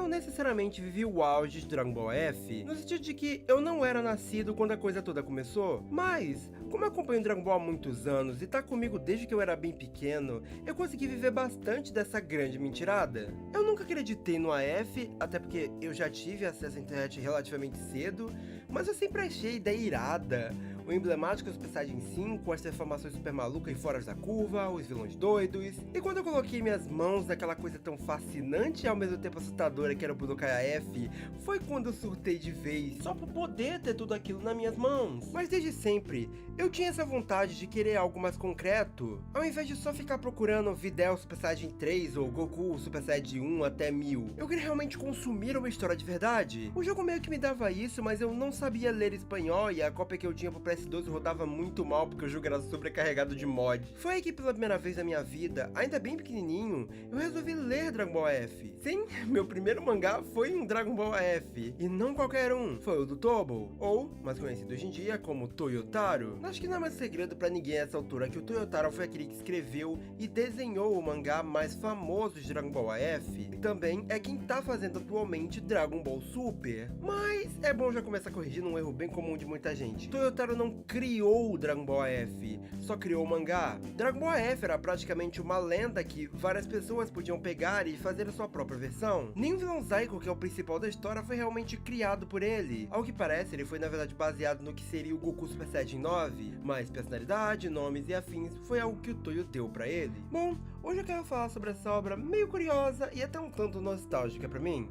não necessariamente vivi o auge de Dragon Ball F, no sentido de que eu não era nascido quando a coisa toda começou, mas, como eu acompanho Dragon Ball há muitos anos e tá comigo desde que eu era bem pequeno, eu consegui viver bastante dessa grande mentirada. Eu nunca acreditei no AF, até porque eu já tive acesso à internet relativamente cedo, mas eu sempre achei a ideia irada. O emblemático Super Saiyajin 5, as transformações super malucas e fora da curva, os vilões doidos. E quando eu coloquei minhas mãos naquela coisa tão fascinante e ao mesmo tempo assustadora que era o Budokai AF, foi quando eu surtei de vez, só por poder ter tudo aquilo nas minhas mãos. Mas desde sempre, eu tinha essa vontade de querer algo mais concreto, ao invés de só ficar procurando Videl Super Saiyajin 3 ou Goku Super Saiyajin 1 até 1000. Eu queria realmente consumir uma história de verdade. O jogo meio que me dava isso, mas eu não sabia ler espanhol e a cópia que eu tinha pro PS2 rodava muito mal porque o jogo era sobrecarregado de mod. Foi aí que pela primeira vez na minha vida, ainda bem pequenininho, eu resolvi ler Dragon Ball F. Sim, meu primeiro mangá foi um Dragon Ball F, e não qualquer um, foi o do Tobo, ou, mais conhecido hoje em dia como Toyotaro. Acho que não é mais segredo pra ninguém a essa altura que o Toyotaro foi aquele que escreveu e desenhou o mangá mais famoso de Dragon Ball AF, e também é quem tá fazendo atualmente Dragon Ball Super. Mas é bom já começar corrigindo um erro bem comum de muita gente. Toyotaro não criou o Dragon Ball AF, só criou o mangá. Dragon Ball AF era praticamente uma lenda que várias pessoas podiam pegar e fazer a sua própria versão. Nem o vilão Zyko, que é o principal da história, foi realmente criado por ele. Ao que parece, ele foi na verdade baseado no que seria o Goku Super Saiyajin 9, mas personalidade, nomes e afins foi algo que o Toyo deu pra ele. Bom, hoje eu quero falar sobre essa obra meio curiosa e até um tanto nostálgica pra mim.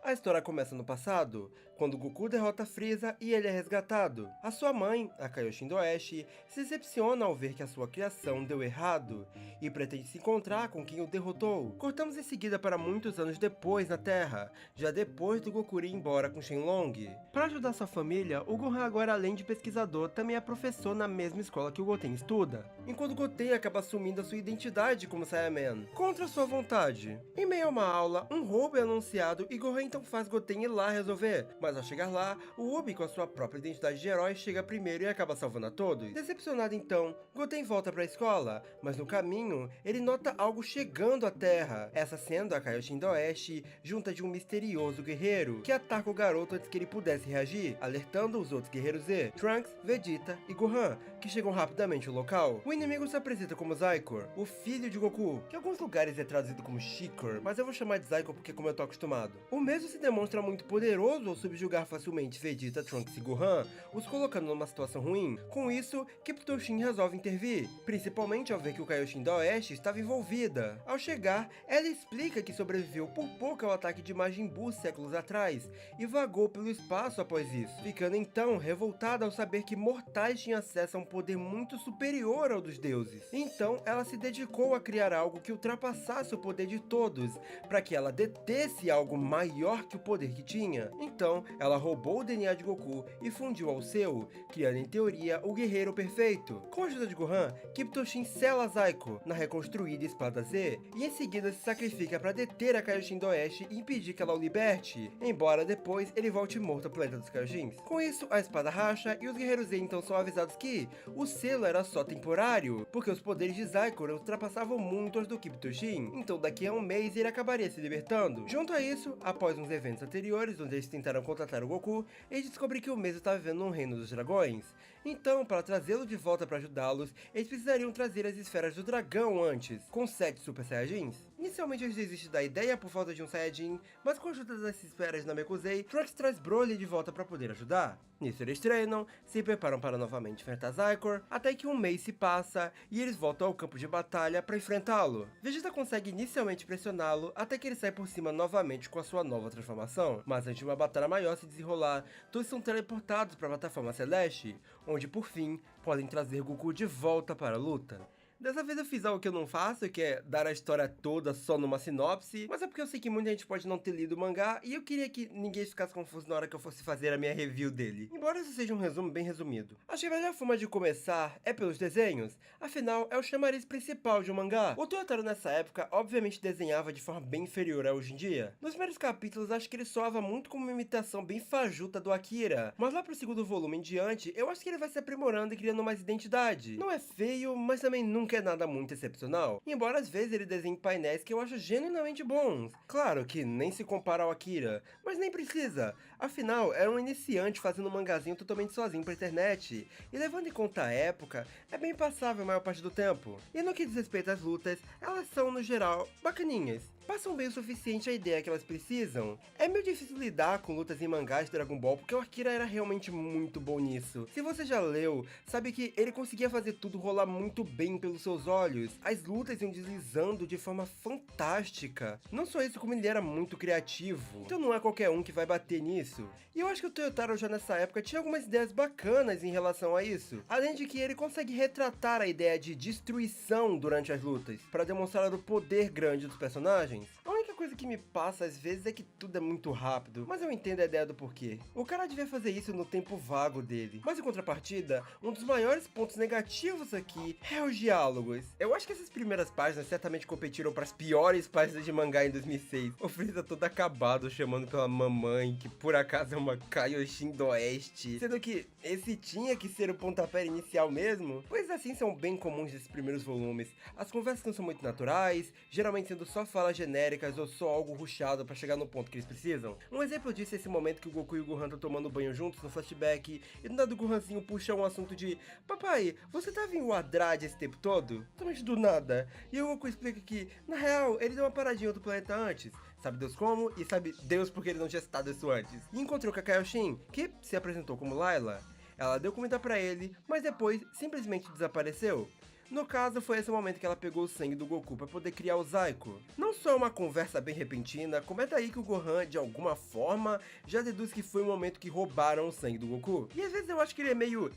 A história começa no passado, quando Goku derrota Freeza e ele é resgatado. A sua mãe, a Kaioshin do Oeste, se decepciona ao ver que a sua criação deu errado, e pretende se encontrar com quem o derrotou. Cortamos em seguida para muitos anos depois na Terra, já depois do Goku ir embora com Shenlong. Para ajudar sua família, o Gohan agora além de pesquisador, também é professor na mesma escola que o Goten estuda, enquanto Goten acaba assumindo a sua identidade como Saiyaman, contra sua vontade. Em meio a uma aula, um roubo é anunciado e Gohan então faz Goten ir lá resolver, mas ao chegar lá, o Ubi com a sua própria identidade de herói chega primeiro e acaba salvando a todos. Decepcionado então, Goten volta para a escola, mas no caminho, ele nota algo chegando à Terra, essa sendo a Kaioshin do Oeste, junta de um misterioso guerreiro, que ataca o garoto antes que ele pudesse reagir, alertando os outros guerreiros Z, Trunks, Vegeta e Gohan, que chegam rapidamente ao local. O inimigo se apresenta como Zycor, o filho de Goku, que em alguns lugares é traduzido como Shikor, mas eu vou chamar de Zycor porque como eu tô acostumado. O mesmo se demonstra muito poderoso ao subjugar facilmente Vegeta, Trunks e Gohan, os colocando numa situação ruim. Com isso, Kiptoshin resolve intervir, principalmente ao ver que o Kaioshin da Oeste estava envolvida. Ao chegar, ela explica que sobreviveu por pouco ao ataque de Majin Buu séculos atrás, e vagou pelo espaço após isso, ficando então revoltada ao saber que mortais tinham acesso a um poder muito superior ao dos deuses. Então, ela se dedicou a criar algo que ultrapassasse o poder de todos, para que ela detesse algo maior que o poder que tinha. Então, ela roubou o DNA de Goku e fundiu ao seu, criando em teoria o guerreiro perfeito. Com a ajuda de Gohan, Kiptoshin sela Zyko na reconstruída espada Z, e em seguida se sacrifica para deter a Kaioshin do Oeste e impedir que ela o liberte, embora depois ele volte morto ao planeta dos Kaioshins. Com isso, a espada racha e os guerreiros Z então são avisados que o selo era só temporário, porque os poderes de Zyko ultrapassavam muito os do Kiptoshin, então daqui a um mês ele acabaria se libertando. Junto a isso, após uns eventos anteriores, onde eles tentaram contratar o Goku, eles descobriram que o mesmo estava vivendo no reino dos dragões. Então, para trazê-lo de volta para ajudá-los, eles precisariam trazer as esferas do dragão antes, com 7 Super Saiyajins. Inicialmente eles desistem da ideia por falta de um Saiyajin, mas com a ajuda das esferas de Namekusei, Trunks traz Broly de volta para poder ajudar. Nisso eles treinam, se preparam para novamente enfrentar Zycor, até que um mês se passa e eles voltam ao campo de batalha para enfrentá-lo. Vegeta consegue inicialmente pressioná-lo até que ele sai por cima novamente com a sua nova transformação, mas antes de uma batalha maior se desenrolar, todos são teleportados para a plataforma Celeste, onde por fim podem trazer Goku de volta para a luta. Dessa vez eu fiz algo que eu não faço, que é dar a história toda só numa sinopse, mas é porque eu sei que muita gente pode não ter lido o mangá, e eu queria que ninguém ficasse confuso na hora que eu fosse fazer a minha review dele. Embora isso seja um resumo bem resumido. Acho que a melhor forma de começar é pelos desenhos, afinal é o chamariz principal de um mangá. O Toyotaro nessa época obviamente desenhava de forma bem inferior a hoje em dia. Nos primeiros capítulos acho que ele soava muito como uma imitação bem fajuta do Akira, mas lá pro segundo volume em diante, eu acho que ele vai se aprimorando e criando mais identidade. Não é feio, mas também nunca nunca é nada muito excepcional, embora às vezes ele desenhe painéis que eu acho genuinamente bons. Claro que nem se compara ao Akira, mas nem precisa, afinal era um iniciante fazendo um mangazinho totalmente sozinho pra internet, e levando em conta a época, é bem passável a maior parte do tempo. E no que diz respeito às lutas, elas são no geral bacaninhas. Passam bem o suficiente a ideia que elas precisam. É meio difícil lidar com lutas em mangás de Dragon Ball, porque o Akira era realmente muito bom nisso. Se você já leu, sabe que ele conseguia fazer tudo rolar muito bem pelos seus olhos. As lutas iam deslizando de forma fantástica. Não só isso, como ele era muito criativo. Então não é qualquer um que vai bater nisso. E eu acho que o Toyotaro já nessa época tinha algumas ideias bacanas em relação a isso. Além de que ele consegue retratar a ideia de destruição durante as lutas, para demonstrar o poder grande dos personagens. A única coisa que me passa às vezes é que tudo é muito rápido, mas eu entendo a ideia do porquê. O cara devia fazer isso no tempo vago dele. Mas em contrapartida, um dos maiores pontos negativos aqui é os diálogos. Eu acho que essas primeiras páginas certamente competiram para as piores páginas de mangá em 2006. O Freeza todo acabado chamando pela mamãe, que por acaso é uma Kaioshin do Oeste. Sendo que esse tinha que ser o pontapé inicial mesmo. Coisas assim são bem comuns desses primeiros volumes. As conversas não são muito naturais, geralmente sendo só falas genéricas ou só algo rushado pra chegar no ponto que eles precisam. Um exemplo disso é esse momento que o Goku e o Gohan estão tomando banho juntos no flashback, e do nada o Gohanzinho puxa um assunto de: papai, você tava em Wadrad esse tempo todo? Totalmente do nada. E o Goku explica que, na real, ele deu uma paradinha em outro planeta antes. Sabe Deus como, e sabe Deus porque ele não tinha citado isso antes. E encontrou com a Kaioshin, que se apresentou como Layla. Ela deu comida pra ele, mas depois simplesmente desapareceu. No caso, foi esse momento que ela pegou o sangue do Goku para poder criar o Zaiko. Não só uma conversa bem repentina, como é daí que o Gohan, de alguma forma, já deduz que foi o momento que roubaram o sangue do Goku. E às vezes eu acho que ele é meio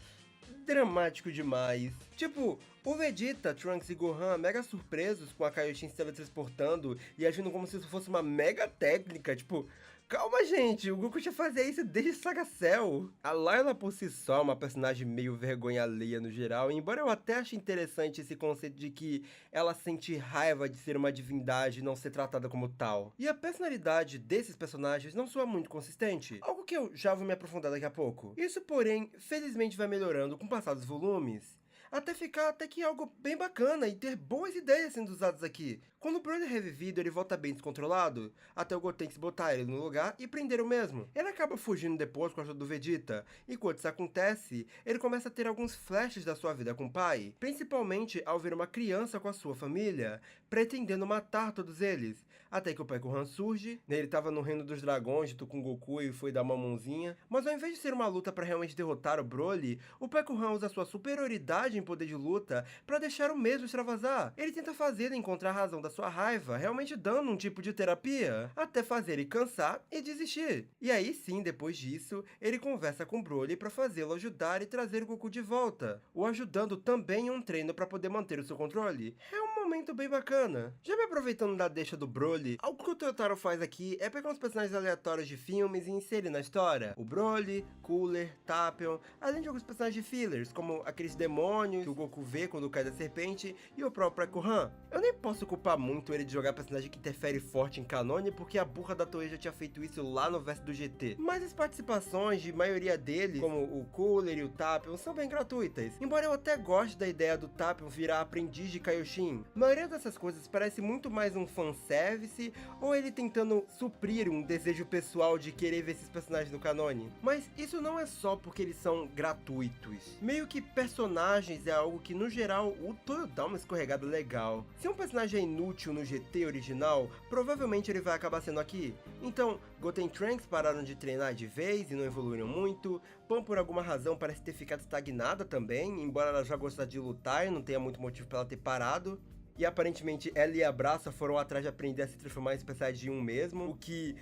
dramático demais. Tipo, o Vegeta, Trunks e Gohan mega surpresos com a Kaioshin se teletransportando e agindo como se isso fosse uma mega técnica, tipo... Calma, gente, o Goku já fazia isso desde Saga Cell. A Layla por si só é uma personagem meio vergonha alheia no geral, embora eu até ache interessante esse conceito de que ela sente raiva de ser uma divindade e não ser tratada como tal. E a personalidade desses personagens não soa muito consistente, algo que eu já vou me aprofundar daqui a pouco. Isso, porém, felizmente vai melhorando com o passar dos volumes, até ficar até que algo bem bacana e ter boas ideias sendo usadas aqui. Quando o Broly é revivido, ele volta bem descontrolado, até o Gotenks botar ele no lugar e prender o mesmo. Ele acaba fugindo depois com a ajuda do Vegeta, e quando isso acontece, ele começa a ter alguns flashes da sua vida com o pai, principalmente ao ver uma criança com a sua família, pretendendo matar todos eles, até que o Pekuhan surge, ele tava no reino dos dragões junto com o Goku e foi dar uma mãozinha, mas ao invés de ser uma luta para realmente derrotar o Broly, o Pekuhan usa sua superioridade em poder de luta para deixar o mesmo extravasar. Ele tenta fazer ele encontrar a razão da sua raiva, realmente dando um tipo de terapia, até fazer ele cansar e desistir. E aí sim, depois disso, ele conversa com Broly para fazê-lo ajudar e trazer o Goku de volta, o ajudando também em um treino para poder manter o seu controle. É um momento bem bacana. Já me aproveitando da deixa do Broly, algo que o Toyotaro faz aqui é pegar uns personagens aleatórios de filmes e inserir na história. O Broly, Cooler, Tapion, além de alguns personagens de fillers, como aqueles demônios que o Goku vê quando cai da serpente, e o próprio Pekuhan. Eu nem posso culpar muito ele de jogar personagem que interfere forte em canone, porque a burra da Toei já tinha feito isso lá no verso do GT. Mas as participações de maioria deles, como o Cooler e o Tapion, são bem gratuitas. Embora eu até goste da ideia do Tapion virar aprendiz de Kaioshin, a maioria dessas coisas parece muito mais um fanservice, ou ele tentando suprir um desejo pessoal de querer ver esses personagens no canone. Mas isso não é só porque eles são gratuitos. Meio que personagens é algo que, no geral, o Toyo dá uma escorregada legal. Se um personagem é inútil no GT original, provavelmente ele vai acabar sendo aqui. Então, Goten e Trunks pararam de treinar de vez e não evoluíram muito. Pan, por alguma razão, parece ter ficado estagnada também, embora ela já gostasse de lutar e não tenha muito motivo para ela ter parado. E aparentemente ela e a Braça foram atrás de aprender a se transformar em Super Saiyajin 1 mesmo, o que,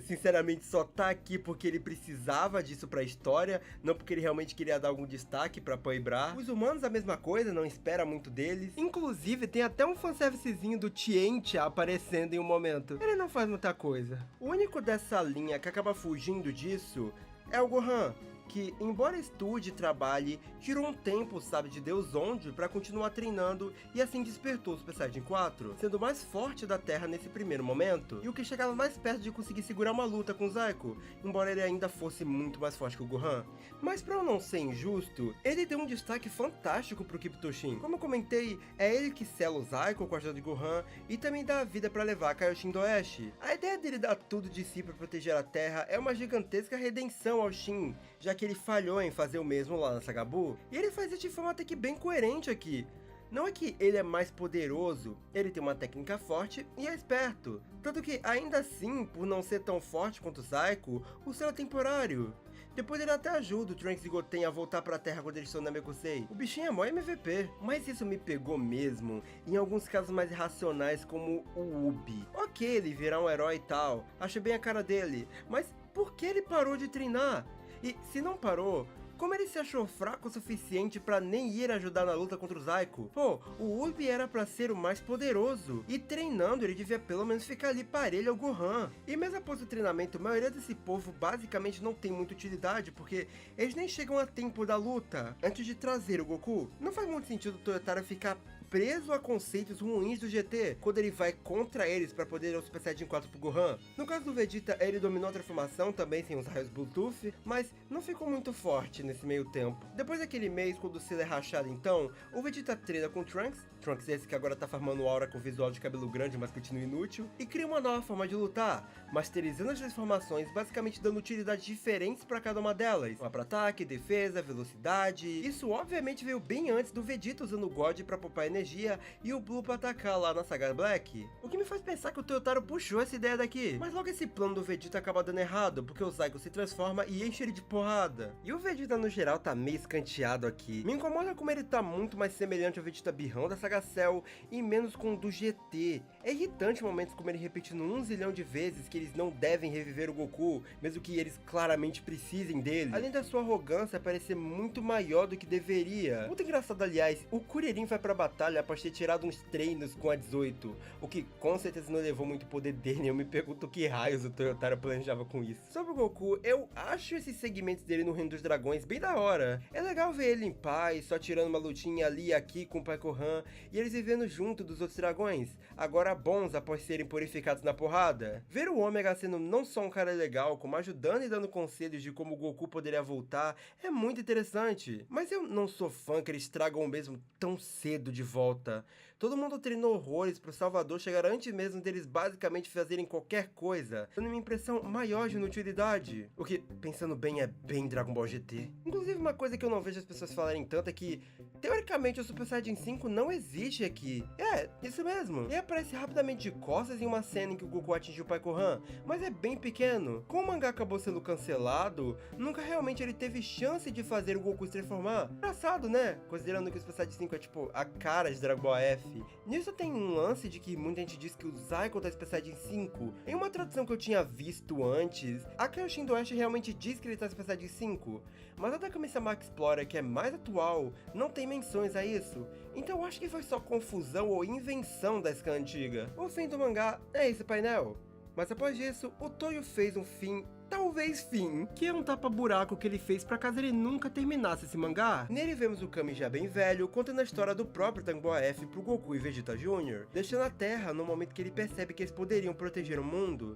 sinceramente, só tá aqui porque ele precisava disso pra história, não porque ele realmente queria dar algum destaque pra Pan e Bra. Os humanos a mesma coisa, não espera muito deles. Inclusive, tem até um fanservicezinho do Tientia aparecendo em um momento. Ele não faz muita coisa. O único dessa linha que acaba fugindo disso é o Gohan. que, embora estude e trabalhe, tirou um tempo, sabe, de Deus onde para continuar treinando e assim despertou o Super Saiyajin 4, sendo o mais forte da Terra nesse primeiro momento, e o que chegava mais perto de conseguir segurar uma luta com Zaiko, embora ele ainda fosse muito mais forte que o Gohan. Mas pra eu não ser injusto, ele deu um destaque fantástico pro Kiptoshin. Como eu comentei, é ele que sela o Zaiko com a ajuda de Gohan e também dá a vida pra levar a Kaioshin do Oeste. A ideia dele dar tudo de si pra proteger a Terra é uma gigantesca redenção ao Shin, já que ele falhou em fazer o mesmo lá na Saga Buu, e ele faz isso de forma até que bem coerente aqui. Não é que ele é mais poderoso, ele tem uma técnica forte e é esperto. Tanto que, ainda assim, por não ser tão forte quanto o Zaiko, o selo é temporário. Depois ele até ajuda o Trunks e Goten a voltar pra Terra quando eles estão na Namekusei. O bichinho é mó MVP, mas isso me pegou mesmo em alguns casos mais irracionais, como o Ubi. Ok, ele virar um herói e tal, acho bem a cara dele, mas por que ele parou de treinar? E se não parou, como ele se achou fraco o suficiente pra nem ir ajudar na luta contra o Zaiko? Pô, o Ubi era pra ser o mais poderoso, e treinando ele devia pelo menos ficar ali parelho ao Gohan. E mesmo após o treinamento, a maioria desse povo basicamente não tem muita utilidade, porque eles nem chegam a tempo da luta antes de trazer o Goku. Não faz muito sentido o Toyotaro ficar preso a conceitos ruins do GT, quando ele vai contra eles para poder dar o Super Saiyajin 4 pro Gohan. No caso do Vegeta, ele dominou a transformação também sem os raios Bluetooth, mas não ficou muito forte nesse meio tempo. Depois daquele mês, quando o selo é rachado então, o Vegeta treina com Trunks esse que agora tá farmando aura com visual de cabelo grande, mas continua inútil, e cria uma nova forma de lutar, masterizando as transformações, basicamente dando utilidades diferentes para cada uma delas. Uma para ataque, defesa, velocidade. Isso obviamente veio bem antes do Vegeta usando o God para poupar energia e o Blue para atacar lá na Saga Black. O que me faz pensar que o Toyotaro puxou essa ideia daqui. Mas logo esse plano do Vegeta acaba dando errado, porque o Zaiko se transforma e enche ele de porrada. E o Vegeta no geral tá meio escanteado aqui. Me incomoda como ele tá muito mais semelhante ao Vegeta birrão da Saga Cell e menos com o do GT. É irritante momentos como ele repetindo 1 zilhão de vezes que eles não devem reviver o Goku, mesmo que eles claramente precisem dele. Além da sua arrogância parecer muito maior do que deveria. Muito engraçado, aliás, o Kuririn vai pra batalha após ter tirado uns treinos com a 18, o que com certeza não levou muito poder dele. Eu me pergunto que raios o Toyotaro planejava com isso. Sobre o Goku, eu acho esses segmentos dele no Reino dos Dragões bem da hora. É legal ver ele em paz, só tirando uma lutinha ali e aqui com o Pai Gohan, e eles vivendo junto dos outros dragões, agora bons após serem purificados na porrada. Ver o Ômega sendo não só um cara legal, como ajudando e dando conselhos de como o Goku poderia voltar, é muito interessante. Mas eu não sou fã que eles tragam o mesmo tão cedo de volta. Todo mundo treinou horrores pro Salvador chegar antes mesmo deles basicamente fazerem qualquer coisa, dando uma impressão maior de inutilidade. O que, pensando bem, é bem Dragon Ball GT. Inclusive, uma coisa que eu não vejo as pessoas falarem tanto é que, teoricamente, o Super Saiyajin 5 não existe aqui. É, isso mesmo. Ele aparece rapidamente de costas em uma cena em que o Goku atinge o Pai Gohan, mas é bem pequeno. Como o mangá acabou sendo cancelado, nunca realmente ele teve chance de fazer o Goku se transformar. Engraçado, né? Considerando que o Super Saiyajin 5 é tipo a cara de Dragon Ball F. Nisso tem um lance de que muita gente diz que o Zaiko tá Super Saiyajin 5. Em uma tradução que eu tinha visto antes, a Kaioshin do Oeste realmente diz que ele tá Super Saiyajin 5, mas a da Kami-sama Explorer, que é mais atual, não tem menções a isso. Então eu acho que foi só confusão ou invenção da scan antiga. O fim do mangá é esse painel. Mas após disso, o Toyo fez um fim, talvez fim, que é um tapa-buraco que ele fez pra caso ele nunca terminasse esse mangá. Nele vemos o Kami já bem velho, contando a história do próprio Dragon Ball F pro Goku e Vegeta Jr., deixando a Terra no momento que ele percebe que eles poderiam proteger o mundo.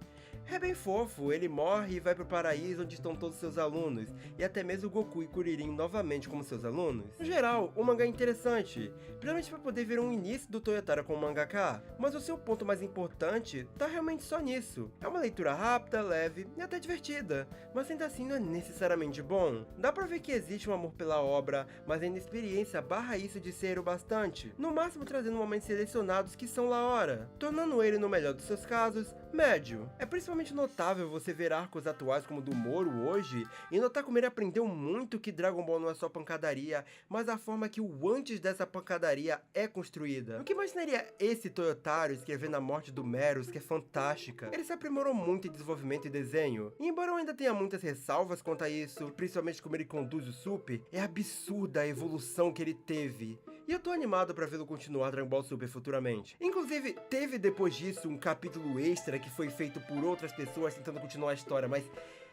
É bem fofo, ele morre e vai pro paraíso onde estão todos seus alunos, e até mesmo o Goku e Kuririn novamente como seus alunos. No geral, o mangá é interessante, principalmente pra poder ver um início do Toyotaro como mangaka, mas o seu ponto mais importante tá realmente só nisso. É uma leitura rápida, leve e até divertida, mas ainda assim não é necessariamente bom. Dá pra ver que existe um amor pela obra, mas a inexperiência barra isso de ser o bastante, no máximo trazendo momentos selecionados que são la hora, tornando ele, no melhor dos seus casos, médio. É principalmente notável você ver arcos atuais como o do Moro hoje e notar como ele aprendeu muito que Dragon Ball não é só pancadaria, mas a forma que o antes dessa pancadaria é construída. Eu que imaginaria esse Toyotaro escrevendo a morte do Meros, que é fantástica. Ele se aprimorou muito em desenvolvimento e desenho, e embora eu ainda tenha muitas ressalvas quanto a isso, principalmente como ele conduz o Super, é absurda a evolução que ele teve. E eu tô animado pra vê-lo continuar Dragon Ball Super futuramente. Inclusive, teve depois disso um capítulo extra que foi feito por outras pessoas tentando continuar a história, mas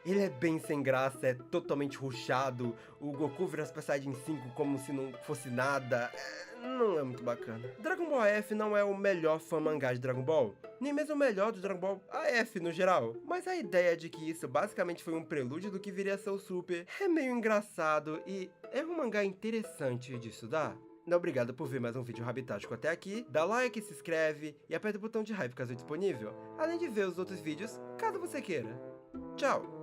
Ele é bem sem graça, é totalmente rushado, o Goku vira Super Saiyajin 5 como se não fosse nada, não é muito bacana. Dragon Ball AF não é o melhor fã mangá de Dragon Ball, nem mesmo o melhor do Dragon Ball AF no geral, mas a ideia de que isso basicamente foi um prelúdio do que viria a ser o Super é meio engraçado e é um mangá interessante de estudar. Obrigado por ver mais um vídeo rabitático até aqui, dá like, se inscreve e aperta o botão de hype caso disponível, além de ver os outros vídeos, caso você queira. Tchau!